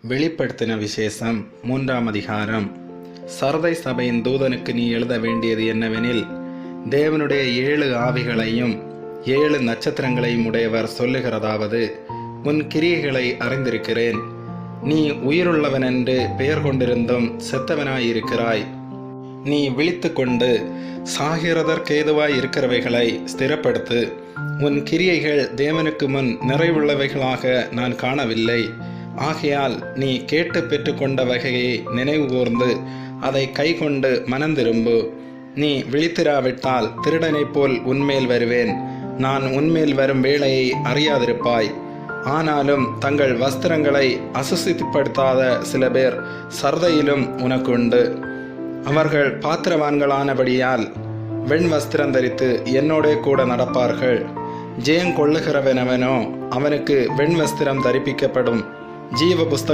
வெளிப்படுத்தின விசேஷம் 3ஆம் அதிகாரம். சர்தை சபையின் தூதனுக்கு நீ எழுத வேண்டியது என்னவெனில், தேவனுடைய 7 ஆவிகளையும் 7 நட்சத்திரங்களையும் உடையவர் சொல்லுகிறதாவது, உன் கிரியைகளை அறிந்திருக்கிறேன். நீ உயிருள்ளவன் என்று பெயர் கொண்டிருந்தும் செத்தவனாயிருக்கிறாய். நீ விழித்து கொண்டு சாகிறதற்கேதுவாய் இருக்கிறவைகளை ஸ்திரப்படுத்து. உன் கிரியைகள் தேவனுக்கு முன் நிறைவுள்ளவைகளாக நான் காணவில்லை. ஆகையால் நீ கேட்டு பெற்றுக்கொண்ட வகையை நினைவு கூர்ந்து அதை கை கொண்டு மனந்திரும்பு. நீ விழித்திராவிட்டால் திருடனைப் போல் உன்மேல் வருவேன். நான் உன்மேல் வரும் வேளையை அறியாதிருப்பாய். ஆனாலும் தங்கள் வஸ்திரங்களை அசுசிப்படுத்தாத சில பேர் சர்தையிலும் உனக்குண்டு. அவர்கள் பாத்திரவான்களானபடியால் வெண் வஸ்திரம் தரித்து என்னோடே கூட நடப்பார்கள். ஜெயம் கொள்ளுகிறவனவனோ அவனுக்கு வெண் வஸ்திரம் தரிப்பிக்கப்படும். ஜீவ புஸ்தகம்